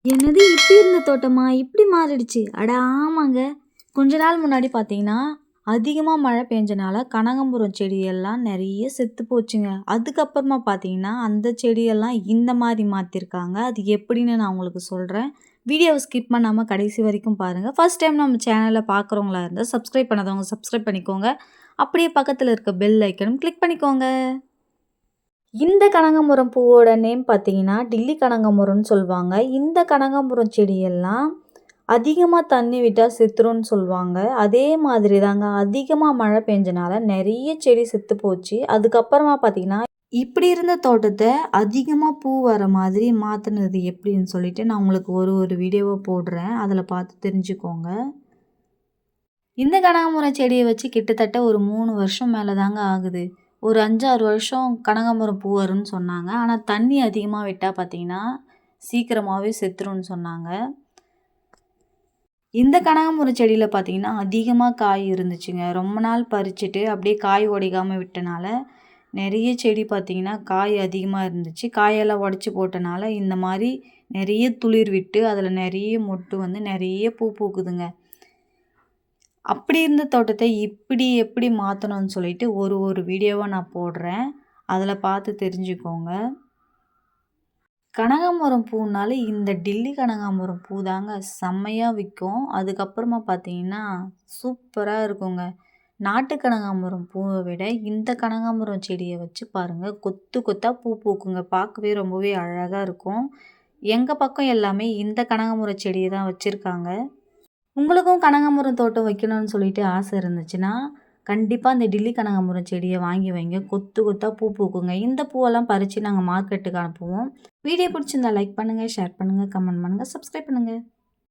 என்னது இப்படி இருந்த தோட்டமா இப்படி மாறிடுச்சு? அட ஆமாங்க. கொஞ்ச நாள் முன்னாடி பார்த்தீங்கன்னா, அதிகமா மழை பெஞ்சனால கனகாம்பரம் செடியெல்லாம் நெறைய செத்து போச்சுங்க. அதுக்கப்புறமா பார்த்தீங்கன்னா, அந்த செடியெல்லாம் இந்த மாரி மாத்திருக்காங்க. அது எப்படின்னு நான் உங்களுக்கு சொல்றேன். வீடியோவ ஸ்கிப் பண்ணாம கடைசி வரைக்கும் பாருங்க. ஃபர்ஸ்ட் டைம் நம்ம சேனல பார்க்குறவங்களா இருந்தா சப்ஸ்கிரைப் பண்ணாதவங்க சப்ஸ்கிரைப் பண்ணிக்கோங்க. அப்படியே பக்கத்துல இருக்க பெல் ஐக்கனும் கிளிக் பண்ணிக்கோங்க. இந்த கனகாம்பரம் பூவோட நேம் பார்த்தீங்கன்னா, டில்லி கனகாம்பரம்னு சொல்லுவாங்க. இந்த கனகாம்பரம் செடியெல்லாம் அதிகமா தண்ணி விட்டா செத்துரும்னு சொல்லுவாங்க. அதே மாதிரி தாங்க அதிகமா மழை பெஞ்சனால நெறைய செடி செத்து போச்சு. அதுக்கப்புறமா பார்த்தீங்கன்னா, இப்படி இருந்த தோட்டத்த அதிகமா பூ வர மாதிரி மாத்துனது எப்படின்னு சொல்லிட்டு நான் உங்களுக்கு ஒரு வீடியோவா போடுறேன். அதில பார்த்து தெரிஞ்சுக்கோங்க. இந்த கனகாம்பரம் செடிய வச்சு கிட்டத்தட்ட ஒரு 3 வருஷம் மேல தாங்க ஆகுது. ஒரு 5, 6 வருஷம் கனகாம்பரம் பூ வரும்னு சொன்னாங்க. ஆனா தண்ணி அதிகமா விட்டா பார்த்தீங்கன்னா, சீக்கிரமாவே செத்துரும்னு சொன்னாங்க. இந்த கனகாம்பரம் செடியில பார்த்தீங்கன்னா, அதிகமா காய் இருந்துச்சுங்க. ரொம்ப நாள் பறிச்சுட்டு அப்படியே காய் உடைக்காம விட்டனால, நெறைய செடி பார்த்தீங்கன்னா, காய் அதிகமா இருந்துச்சு. காயெல்லாம் உடைச்சு போட்டனால, இந்த மாரி நெறைய துளிர் விட்டு, அதில நெறைய மொட்டு வந்து நெறைய பூ பூக்குதுங்க. அப்படி இருந்த தோட்டத்த இப்படி எப்படி மாத்தணும்னு சொல்லிட்டு ஒரு வீடியோவா நான் போடுறேன். அதில பார்த்து தெரிஞ்சுக்கோங்க. கனகாம்பரம் பூனாலே இந்த டில்லி கனகாம்பரம் பூ தாங்க செம்மையா விக்கும். அதுக்கப்புறமா பார்த்தீங்கன்னா, சூப்பரா இருக்குங்க. நாட்டு கனகாம்பரம் பூவ விட இந்த கனகாம்பரம் செடிய வச்சு பாருங்க, கொத்து கொத்தா பூ பூக்குங்க. பார்க்கவே ரொம்பவே அழகா இருக்கும். எங்க பக்கம் எல்லாமே இந்த கனகாம்பரம் செடிய தான் வச்சிருக்காங்க. உங்களுக்கும் கனகாம்பரம் தோட்டம் வைக்கணும்னு சொல்லிட்டு ஆசை இருந்துச்சுன்னா, கண்டிப்பா இந்த டில்லி கனகாம்பரம் செடிய வாங்கி வைங்க. கொத்து கொத்தா பூ பூக்குங்க. இந்த பூவெல்லாம் பறிச்சு நாங்க மார்க்கெட்டுக்கு அனுப்புவோம். வீடியோ பிடிச்சிருந்தா லைக் பண்ணுங்க, ஷேர் பண்ணுங்க, கமெண்ட் பண்ணுங்க, சப்ஸ்கிரைப் பண்ணுங்க.